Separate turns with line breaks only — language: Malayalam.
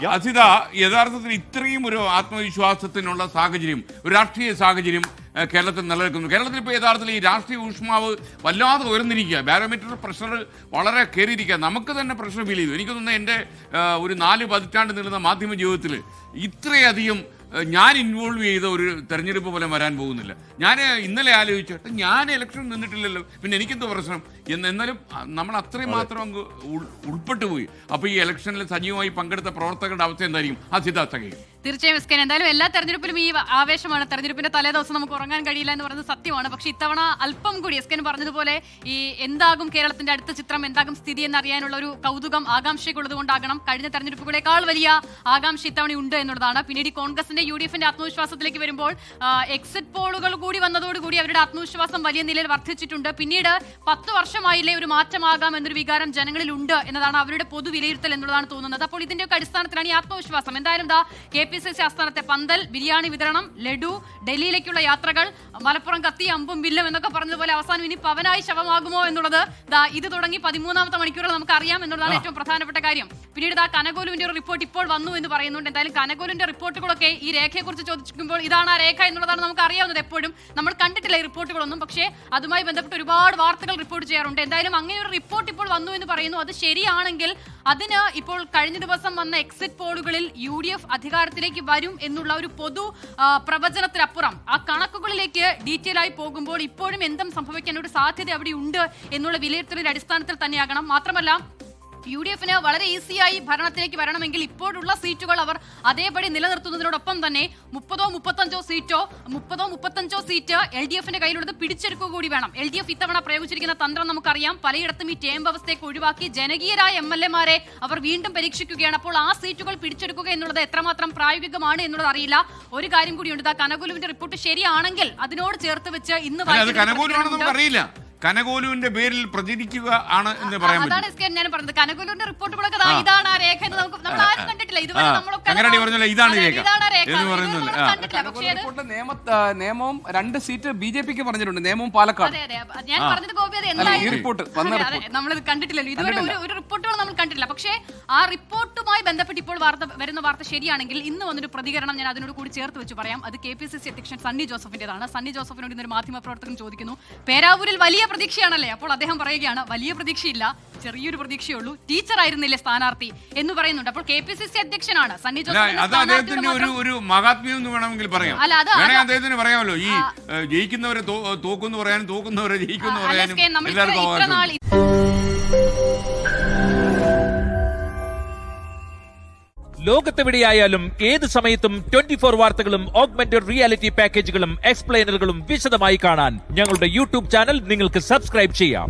ചോദിക്കാം.
അസിത, യഥാർത്ഥത്തിൽ ഇത്രയും ഒരു ആത്മവിശ്വാസത്തിനുള്ള സാഹചര്യം, ഒരു രാഷ്ട്രീയ സാഹചര്യം കേരളത്തിൽ നിലനിൽക്കുന്നു. കേരളത്തിൽ ഇപ്പോൾ യഥാർത്ഥത്തിൽ ഈ രാഷ്ട്രീയ ഊഷ്മാവ് വല്ലാതെ ഉയർന്നിരിക്കുക, ബാരോമീറ്റർ പ്രഷർ വളരെ കയറിയിരിക്കുക. നമുക്ക് തന്നെ പ്രഷർ ഫീൽ ചെയ്തു. എനിക്ക് തോന്നുന്നു എൻ്റെ ഒരു 4 പതിറ്റാണ്ട് നീളുന്ന മാധ്യമ ജീവിതത്തിൽ ഇത്രയധികം ഞാൻ ഇൻവോൾവ് ചെയ്ത ഒരു തെരഞ്ഞെടുപ്പ് പോലും വരാൻ പോകുന്നില്ല. ഞാൻ ഇന്നലെ ആലോചിച്ചിട്ട് ഞാൻ ഇലക്ഷൻ നിന്നിട്ടില്ലല്ലോ, പിന്നെ എനിക്കെന്തോ പ്രശ്നം എന്നാലും നമ്മൾ അത്രയും മാത്രം അങ്ങ് ഉൾപ്പെട്ടു പോയി. അപ്പോൾ ഈ ഇലക്ഷനിൽ സജീവമായി പങ്കെടുത്ത പ്രവർത്തകരുടെ അവസ്ഥ എന്തായിരിക്കും?
തീർച്ചയായും എസ്കൻ, എന്തായാലും എല്ലാ തെരഞ്ഞെടുപ്പിലും ഈ ആവേശമാണ്. തെരഞ്ഞെടുപ്പിന്റെ തലേദിവസം നമുക്ക് ഉറങ്ങാൻ കഴിയില്ല എന്ന് പറയുന്നത് സത്യമാണ്. പക്ഷേ ഇത്തവണ അല്പം കൂടി എസ്കൻ പറഞ്ഞതുപോലെ ഈ എന്താകും കേരളത്തിന്റെ അടുത്ത ചിത്രം, എന്താകും സ്ഥിതി എന്നറിയാനുള്ള ഒരു കൗതുകം, ആകാംക്ഷയുള്ളത് കൊണ്ടാകണം കഴിഞ്ഞ തെരഞ്ഞെടുപ്പുകളേക്കാൾ വലിയ ആകാംക്ഷ ഇത്തവണ ഉണ്ട് എന്നുള്ളതാണ്. പിന്നീട് കോൺഗ്രസിന്റെ UDFന്റെ ആത്മവിശ്വാസത്തിലേക്ക് വരുമ്പോൾ എക്സിറ്റ് പോളുകൾ കൂടി വന്നതോടുകൂടി അവരുടെ ആത്മവിശ്വാസം വലിയ നിലയിൽ വർദ്ധിച്ചിട്ടുണ്ട്. പിന്നീട് 10 വർഷമായില്ലേ ഒരു മാറ്റമാകാം എന്നൊരു വികാരം ജനങ്ങളിൽ ഉണ്ട് എന്നതാണ് അവരുടെ പൊതു വിലയിരുത്തൽ എന്നുള്ളതാണ് തോന്നുന്നത്. അപ്പോൾ ഇതിന്റെയൊക്കെ അടിസ്ഥാനത്തിലാണ് ഈ ആത്മവിശ്വാസം. എന്തായാലും KPCC ആസ്ഥാനത്തെ പന്തൽ, ബിരിയാണി വിതരണം, ലഡു, ഡൽഹിയിലേക്കുള്ള യാത്രകൾ, മലപ്പുറം കത്തി അമ്പും വില്ലും എന്നൊക്കെ പറഞ്ഞതുപോലെ അവസാനം ഇനി പവനായി ശവമാകുമോ എന്നുള്ളത് ഇത് തുടങ്ങി 13ാമത്തെ മണിക്കൂറിൽ നമുക്ക് അറിയാം എന്നുള്ളതാണ് ഏറ്റവും പ്രധാനപ്പെട്ട കാര്യം. പിന്നീട് കനകോലുവിന്റെ ഒരു റിപ്പോർട്ട് ഇപ്പോൾ വന്നു എന്ന് പറയുന്നുണ്ട്. എന്തായാലും കനകോലുവിന്റെ റിപ്പോർട്ടുകളൊക്കെ ഈ രേഖയെക്കുറിച്ച് ചോദിക്കുമ്പോൾ ഇതാണ് ആ രേഖ എന്നുള്ളതാണ് നമുക്ക് അറിയാവുന്നത്. എപ്പോഴും നമ്മൾ കണ്ടിട്ടില്ല ഈ റിപ്പോർട്ടുകളൊന്നും, പക്ഷേ അതുമായി ബന്ധപ്പെട്ട് ഒരുപാട് വാർത്തകൾ റിപ്പോർട്ട് ചെയ്യാറുണ്ട്. എന്തായാലും അങ്ങനെ ഒരു റിപ്പോർട്ട് ഇപ്പോൾ വന്നു എന്ന് പറയുന്നു. അത് ശരിയാണെങ്കിൽ അതിന് ഇപ്പോൾ കഴിഞ്ഞ ദിവസം വന്ന എക്സിറ്റ് പോളുകളിൽ UDF അധികാരത്തിലേക്ക് വരും എന്നുള്ള ഒരു പൊതു പ്രവചനത്തിനപ്പുറം ആ കണക്കുകളിലേക്ക് ഡീറ്റെയിൽ ആയി പോകുമ്പോൾ ഇപ്പോഴും എന്തും സംഭവിക്കാൻ ഒരു സാധ്യത അവിടെ ഉണ്ട് എന്നുള്ള വിലയിരുത്തലിന്റെ അടിസ്ഥാനത്തിൽ തന്നെയാകണം. മാത്രമല്ല UDFന് വളരെ ഈസിയായി ഭരണത്തിലേക്ക് വരണമെങ്കിൽ ഇപ്പോഴുള്ള സീറ്റുകൾ അവർ അതേപടി നിലനിർത്തുന്നതിനോടൊപ്പം തന്നെ 30ഓ 35ഓ സീറ്റ് LDFന്റെ കയ്യിലുള്ളത് പിടിച്ചെടുക്കുക കൂടി വേണം. LDF ഇത്തവണ പ്രയോഗിച്ചിരിക്കുന്ന തന്ത്രം നമുക്കറിയാം. പലയിടത്തും ഈ ടേം വ്യവസ്ഥയൊക്കെ ഒഴിവാക്കി ജനകീയരായ MLA-മാരെ അവർ വീണ്ടും പരീക്ഷിക്കുകയാണ്. അപ്പോൾ ആ സീറ്റുകൾ പിടിച്ചെടുക്കുക എന്നുള്ളത് എത്രമാത്രം പ്രായോഗികമാണ് എന്നുള്ളത് അറിയില്ല. ഒരു കാര്യം കൂടിയുണ്ട്, കനകോലുവിന്റെ റിപ്പോർട്ട് ശരിയാണെങ്കിൽ അതിനോട് ചേർത്ത് വെച്ച് ഇന്ന്
അറിയില്ല കനകോലുവിന്റെ പേരിൽ പ്രചരിക്കുക ആണ് എന്ന് പറയാൻ പറ്റും.
അതാണ് ഞാൻ പറഞ്ഞത്. കനകോലുവിന്റെ റിപ്പോർട്ടുകളൊക്കെ ഇതാണ് ആ രേഖ എന്ന് നമ്മൾ ആരും കണ്ടിട്ടില്ല ഇതുവരെ.
നിയമവും 2 സീറ്റ് BJPക്ക് പറഞ്ഞിട്ടുണ്ട്, നിയമവും പാലക്കാട്.
ഞാൻ പറഞ്ഞത് ഗോപി നമ്മളിത് കണ്ടിട്ടില്ലല്ലോ ഇതുവരെ, ഒരു റിപ്പോർട്ടുകൾ നമ്മൾ കണ്ടിട്ടില്ല. പക്ഷേ ആ റിപ്പോർട്ടുമായി ബന്ധപ്പെട്ട് ഇപ്പോൾ വരുന്ന വാർത്ത ശരിയാണെങ്കിൽ ഇന്ന് വന്നൊരു പ്രതികരണം ഞാൻ അതിനോട് കൂടി ചേർത്ത് വെച്ച് പറയാം. അത് KPCC അധ്യക്ഷൻ സണ്ണി ജോസഫിന്റേതാണ്. സണ്ണി ജോസഫിനോട് ഇന്നൊരു മാധ്യമ പ്രവർത്തകൻ ചോദിക്കുന്നു, പേരാവൂരിൽ വലിയ പ്രതീക്ഷയാണല്ലേ? അപ്പോൾ അദ്ദേഹം പറയുകയാണ്, വലിയ പ്രതീക്ഷയില്ല, ചെറിയൊരു പ്രതീക്ഷയുള്ളൂ, ടീച്ചർ ആയിരുന്നില്ലേ സ്ഥാനാർത്ഥി എന്ന് പറയുന്നുണ്ട്. അപ്പോൾ KPCC അധ്യക്ഷനാണ് സണ്ണി ജോസഫ്.
ഒരു മഹാത്മ്യം എന്ന് വേണമെങ്കിൽ പറയാം. അദ്ദേഹത്തിന് പറയാമല്ലോ, ഈ ജയിക്കുന്നവരെ തോക്കുന്നു പറയാനും തോക്കുന്നവരെ ജയിക്കുന്നു പറയാനും.
ലോകത്തെവിടെയായാലും ഏത് സമയത്തും 24 വാർത്തകളും ഓഗ്മെന്റഡ് റിയാലിറ്റി പാക്കേജുകളും എക്സ്പ്ലെയിനറുകളും വിശദമായി കാണാൻ ഞങ്ങളുടെ YouTube ചാനൽ നിങ്ങൾക്ക് സബ്സ്ക്രൈബ് ചെയ്യാം.